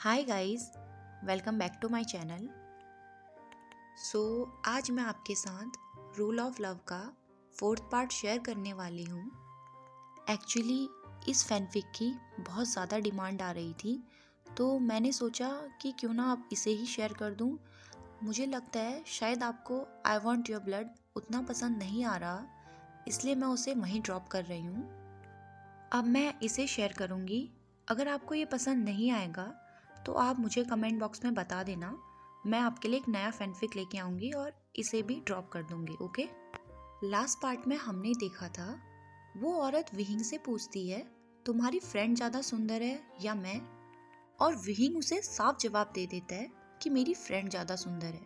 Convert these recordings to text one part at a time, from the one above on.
Hi guys, welcome back to my channel. आज मैं आपके साथ रूल ऑफ लव का फोर्थ पार्ट शेयर करने वाली हूँ। एक्चुअली इस फैनफिक की बहुत ज़्यादा डिमांड आ रही थी, तो मैंने सोचा कि क्यों ना आप इसे ही शेयर कर दूँ। मुझे लगता है शायद आपको आई वॉन्ट योर ब्लड उतना पसंद नहीं आ रहा, इसलिए मैं उसे वहीं ड्रॉप कर रही हूँ। अब मैं इसे शेयर करूँगी। अगर आपको ये पसंद नहीं आएगा तो आप मुझे कमेंट बॉक्स में बता देना, मैं आपके लिए एक नया फैनफिक लेके आऊँगी और इसे भी ड्रॉप कर दूँगी। ओके। लास्ट पार्ट में हमने देखा था, वो औरत विहिंग से पूछती है तुम्हारी फ्रेंड ज़्यादा सुंदर है या मैं, और विहिंग उसे साफ जवाब दे देता है कि मेरी फ्रेंड ज़्यादा सुंदर है।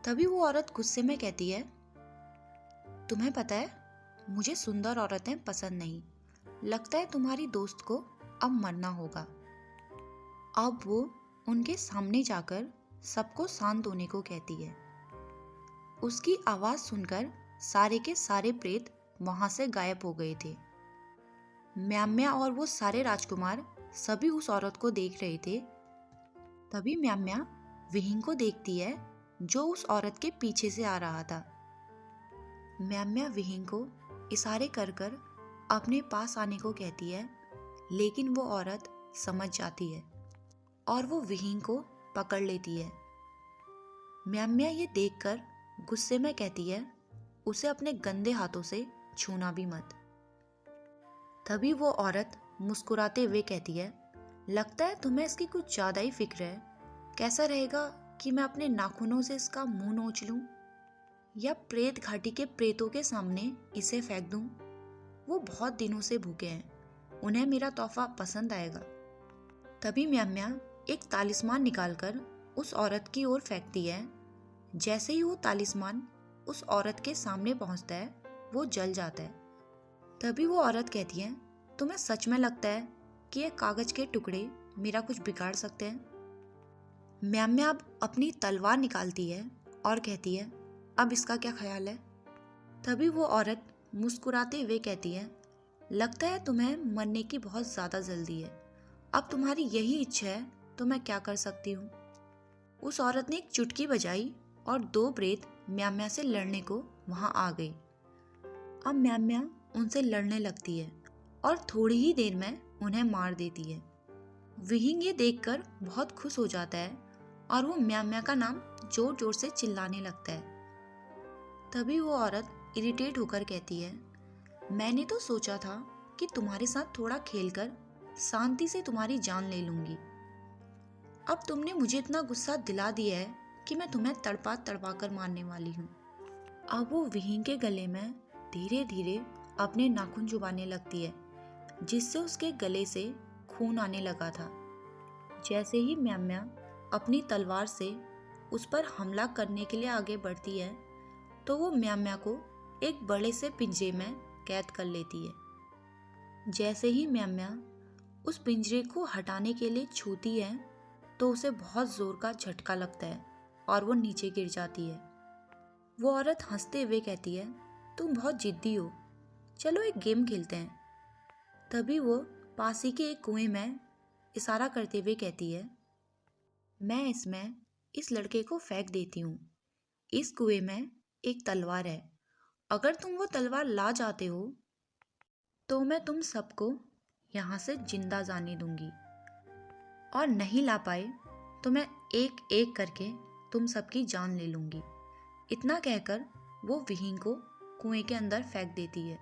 तभी वो औरत गुस्से में कहती है तुम्हें पता है मुझे सुंदर औरतें पसंद नहीं, लगता है तुम्हारी दोस्त को अब मरना होगा। अब वो उनके सामने जाकर सबको शांत होने को कहती है। उसकी आवाज सुनकर सारे के सारे प्रेत वहां से गायब हो गए थे। म्याम्या और वो सारे राजकुमार सभी उस औरत को देख रहे थे। तभी म्याम्या विहिंग को देखती है जो उस औरत के पीछे से आ रहा था। म्याम्या विहिंग को इशारे कर कर अपने पास आने को कहती है, लेकिन वो औरत समझ जाती है और वो विहिंग को पकड़ लेती है। म्याम्या ये देखकर गुस्से में कहती है उसे अपने गंदे हाथों से छूना भी मत। तभी वो औरत मुस्कुराते हुए कहती है लगता है तुम्हें इसकी कुछ ज़्यादा ही फिक्र है। कैसा रहेगा कि मैं अपने नाखूनों से इसका मुंह नोच लूं या प्रेत घाटी के प्रेतों के सामने इसे फेंक दूं। वो बहुत दिनों से भूखे हैं, उन्हें मेरा तोहफा पसंद आएगा। तभी म्याम्या एक तालिस्मान निकालकर उस औरत की ओर फेंकती है। जैसे ही वो तालिस्मान उस औरत के सामने पहुंचता है वो जल जाता है। तभी वो औरत कहती है तुम्हें सच में लगता है कि ये कागज के टुकड़े मेरा कुछ बिगाड़ सकते हैं। म्याम्या अब अपनी तलवार निकालती है और कहती है अब इसका क्या ख्याल है। तभी वो औरत मुस्कुराते हुए कहती है लगता है तुम्हें मरने की बहुत ज़्यादा जल्दी है, अब तुम्हारी यही इच्छा है तो मैं क्या कर सकती हूँ। उस औरत ने एक चुटकी बजाई और दो प्रेत म्याम्या से लड़ने को वहां आ गई। अब म्याम्या उनसे लड़ने लगती है और थोड़ी ही देर में उन्हें मार देती है। विहिंग ये देखकर बहुत खुश हो जाता है और वो म्याम्या का नाम जोर जोर से चिल्लाने लगता है। तभी वो औरत इरिटेट होकर कहती है मैंने तो सोचा था कि तुम्हारे साथ थोड़ा खेलकर शांति से तुम्हारी जान ले लूंगी। अब तुमने मुझे इतना गुस्सा दिला दिया है कि मैं तुम्हें तड़पा तड़पा कर मारने वाली हूँ। अब वो विहिंग के गले में धीरे धीरे अपने नाखून चुबाने लगती है, जिससे उसके गले से खून आने लगा था। जैसे ही म्याम्या अपनी तलवार से उस पर हमला करने के लिए आगे बढ़ती है तो वो म्याम्या को एक बड़े से पिंजरे में कैद कर लेती है। जैसे ही म्याम्या उस पिंजरे को हटाने के लिए छूती है तो उसे बहुत जोर का झटका लगता है और वो नीचे गिर जाती है। वो औरत हंसते हुए कहती है तुम बहुत जिद्दी हो, चलो एक गेम खेलते हैं। तभी वो पास ही के एक कुएं में इशारा करते हुए कहती है मैं इसमें इस लड़के को फेंक देती हूँ। इस कुएं में एक तलवार है, अगर तुम वो तलवार ला जाते हो तो मैं तुम सबको यहाँ से जिंदा जाने दूंगी, और नहीं ला पाए तो मैं एक एक करके तुम सबकी जान ले लूंगी। इतना कहकर वो विहिंग को कुएं के अंदर फेंक देती है।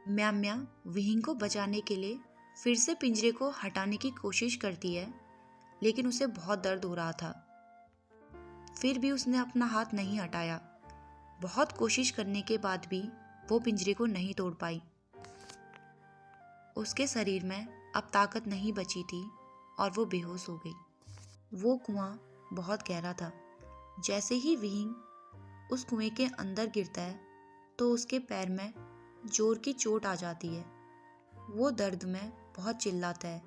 म्याम्या विहिंग को बचाने के लिए फिर से पिंजरे को हटाने की कोशिश करती है, लेकिन उसे बहुत दर्द हो रहा था। फिर भी उसने अपना हाथ नहीं हटाया। बहुत कोशिश करने के बाद भी वो पिंजरे को नहीं तोड़ पाई। उसके शरीर में अब ताकत नहीं बची थी और वो बेहोश हो गई। वो कुआं बहुत गहरा था। जैसे ही विहिंग उस कुएं के अंदर गिरता है तो उसके पैर में जोर की चोट आ जाती है। वो दर्द में बहुत चिल्लाता है।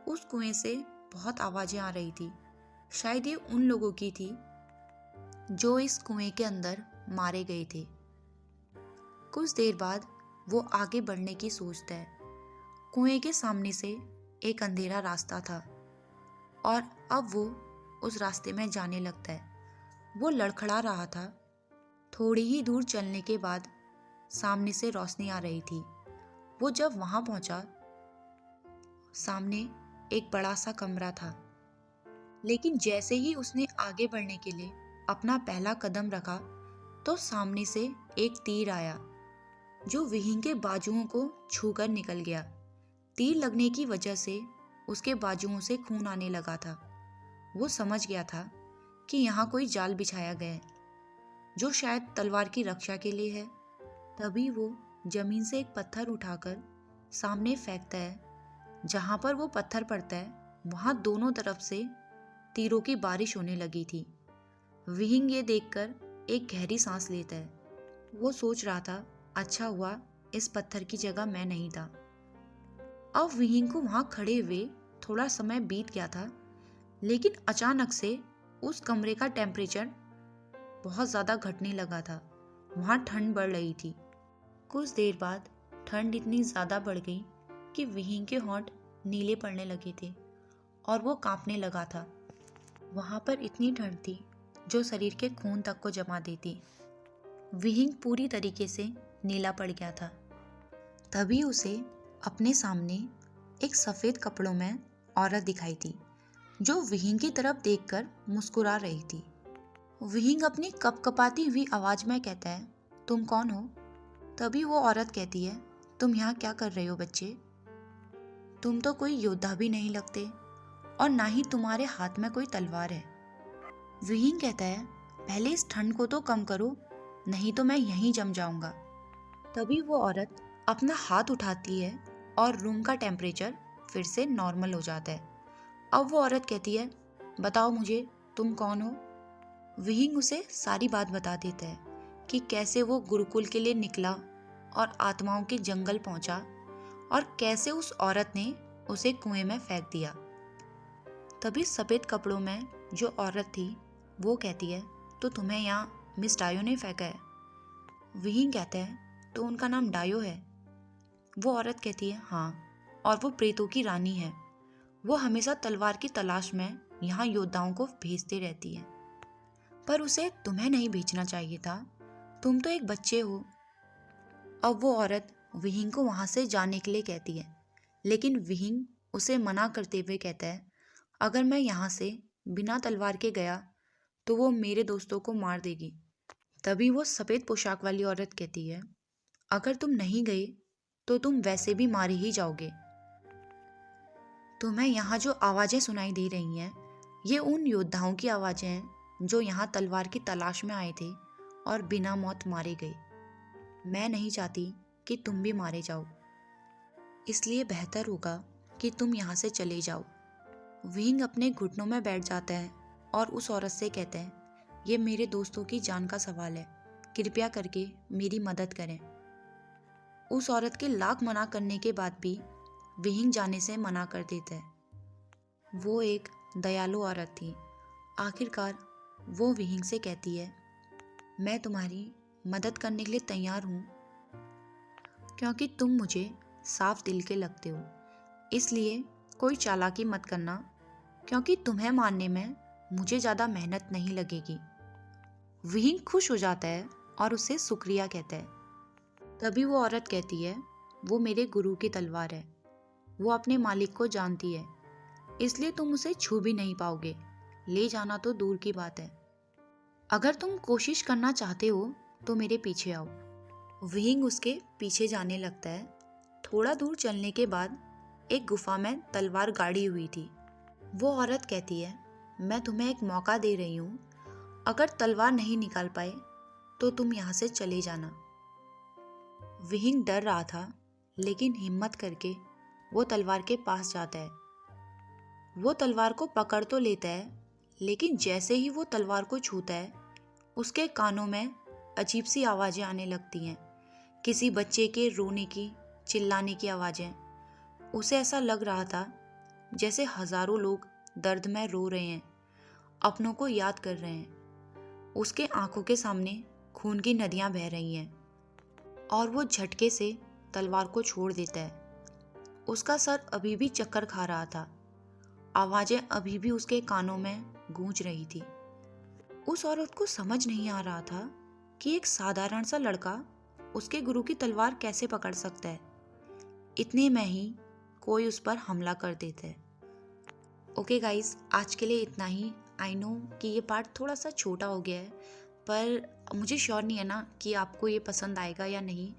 उस कुएं से बहुत आवाज़ें आ रही थी। शायद ये उन लोगों की थी जो इस कुएं के अंदर मारे गए थे। कुछ देर बाद वो आगे बढ़ने की सोचता है। कुएं के सामने से एक अंधेरा रास्ता था। और अब वो उस रास्ते में जाने लगता है। वो लड़खड़ा रहा था। थोड़ी ही दूर चलने के बाद सामने से रोशनी आ रही थी। वो जब वहां पहुंचा, सामने एक बड़ा सा कमरा था। लेकिन जैसे ही उसने आगे बढ़ने के लिए अपना पहला कदम रखा तो सामने से एक तीर आया जो विहिंग के बाजुओं को छूकर निकल गया। तीर लगने की वजह से उसके बाजुओं से खून आने लगा था। वो समझ गया था कि यहाँ कोई जाल बिछाया गया है जो शायद तलवार की रक्षा के लिए है। तभी वो जमीन से एक पत्थर उठाकर सामने फेंकता है। जहाँ पर वो पत्थर पड़ता है वहाँ दोनों तरफ से तीरों की बारिश होने लगी थी। विहिंग ये देखकर एक गहरी सांस लेता है। वो सोच रहा था, अच्छा हुआ इस पत्थर की जगह मैं नहीं था। अब विहिंग को वहां खड़े हुए थोड़ा समय बीत गया था, लेकिन अचानक से उस कमरे का टेम्परेचर बहुत ज़्यादा घटने लगा था। वहां ठंड बढ़ रही थी। कुछ देर बाद ठंड इतनी ज़्यादा बढ़ गई कि विहिंग के होंठ नीले पड़ने लगे थे और वो कांपने लगा था। वहां पर इतनी ठंड थी जो शरीर के खून तक को जमा देती। विहिंग पूरी तरीके से नीला पड़ गया था। तभी उसे अपने सामने एक सफ़ेद कपड़ों में औरत दिखाई दी जो विहिंग की तरफ देखकर मुस्कुरा रही थी। विहिंग अपनी कपकपाती हुई आवाज़ में कहता है, तुम कौन हो? तभी वो औरत कहती है, तुम यहाँ क्या कर रहे हो बच्चे? तुम तो कोई योद्धा भी नहीं लगते और ना ही तुम्हारे हाथ में कोई तलवार है। विहिंग कहता है, पहले इस ठंड को तो कम करो, नहीं तो मैं यहीं जम जाऊंगा। तभी वो औरत अपना हाथ उठाती है और रूम का टेम्परेचर फिर से नॉर्मल हो जाता है। अब वो औरत कहती है, बताओ मुझे तुम कौन हो? विहिंग उसे सारी बात बता देता है कि कैसे वो गुरुकुल के लिए निकला और आत्माओं के जंगल पहुंचा और कैसे उस औरत ने उसे कुएं में फेंक दिया। तभी सफ़ेद कपड़ों में जो औरत थी वो कहती है, तो तुम्हें यहाँ मिस डायो ने फेंका है? विहिंग कहता है, तो उनका नाम डायो है? वो औरत कहती है, हाँ, और वो प्रेतों की रानी है। वो हमेशा तलवार की तलाश में यहाँ योद्धाओं को भेजती रहती है, पर उसे तुम्हें नहीं भेजना चाहिए था, तुम तो एक बच्चे हो। अब वो औरत विहिंग को वहाँ से जाने के लिए कहती है, लेकिन विहिंग उसे मना करते हुए कहता है, अगर मैं यहाँ से बिना तलवार के गया तो वो मेरे दोस्तों को मार देगी। तभी वो सफ़ेद पोशाक वाली औरत कहती है, अगर तुम नहीं गए तो तुम वैसे भी मारे ही जाओगे। तुम्हें यहाँ जो आवाज़ें सुनाई दे रही हैं ये उन योद्धाओं की आवाज़ें हैं जो यहाँ तलवार की तलाश में आए थे और बिना मौत मारे गए। मैं नहीं चाहती कि तुम भी मारे जाओ, इसलिए बेहतर होगा कि तुम यहाँ से चले जाओ। विहिंग अपने घुटनों में बैठ जाता है और उस औरत से कहते हैं, ये मेरे दोस्तों की जान का सवाल है, कृपया करके मेरी मदद करें। उस औरत के लाख मना करने के बाद भी विहिंग जाने से मना कर देता है। वो एक दयालु औरत थी। आखिरकार वो विहिंग से कहती है, मैं तुम्हारी मदद करने के लिए तैयार हूँ क्योंकि तुम मुझे साफ दिल के लगते हो, इसलिए कोई चालाकी मत करना क्योंकि तुम्हें मारने में मुझे ज़्यादा मेहनत नहीं लगेगी। विहिंग खुश हो जाता है और उसे शुक्रिया कहता है। तभी वो औरत कहती है, वो मेरे गुरु की तलवार है, वो अपने मालिक को जानती है, इसलिए तुम उसे छू भी नहीं पाओगे, ले जाना तो दूर की बात है। अगर तुम कोशिश करना चाहते हो तो मेरे पीछे आओ। विहिंग उसके पीछे जाने लगता है। थोड़ा दूर चलने के बाद एक गुफा में तलवार गाड़ी हुई थी। वो औरत कहती है, मैं तुम्हें एक मौका दे रही हूँ, अगर तलवार नहीं निकाल पाए तो तुम यहाँ से चले जाना। विहिंग डर रहा था, लेकिन हिम्मत करके वो तलवार के पास जाता है। वो तलवार को पकड़ तो लेता है, लेकिन जैसे ही वो तलवार को छूता है उसके कानों में अजीब सी आवाज़ें आने लगती हैं, किसी बच्चे के रोने की, चिल्लाने की आवाज़ें। उसे ऐसा लग रहा था जैसे हज़ारों लोग दर्द में रो रहे हैं, अपनों को याद कर रहे हैं। उसके आंखों के सामने खून की नदियां बह रही हैं और वो झटके से तलवार को छोड़ देता है। उसका सर अभी भी चक्कर खा रहा था आवाज़ें अभी भी उसके कानों में गूंज रही थी। उस औरत को समझ नहीं आ रहा था कि एक साधारण सा लड़का उसके गुरु की तलवार कैसे पकड़ सकता है। इतने में ही कोई उस पर हमला कर देता है। ओके गाइस, आज के लिए इतना ही। आई नो कि ये पार्ट थोड़ा सा छोटा हो गया है, पर मुझे श्योर नहीं है ना कि आपको ये पसंद आएगा या नहीं।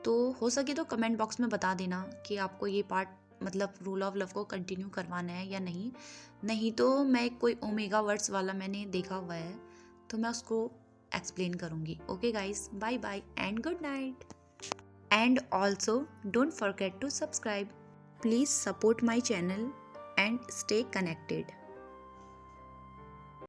तो हो सके तो कमेंट बॉक्स में बता देना कि आपको ये पार्ट मतलब रूल ऑफ लव को कंटिन्यू करवाना है या नहीं। नहीं तो मैं कोई ओमेगा वर्ड्स वाला मैंने देखा हुआ है, तो मैं उसको एक्सप्लेन करूँगी। Okay guys, bye bye and good night. And also don't forget to subscribe. Please support my channel and stay connected.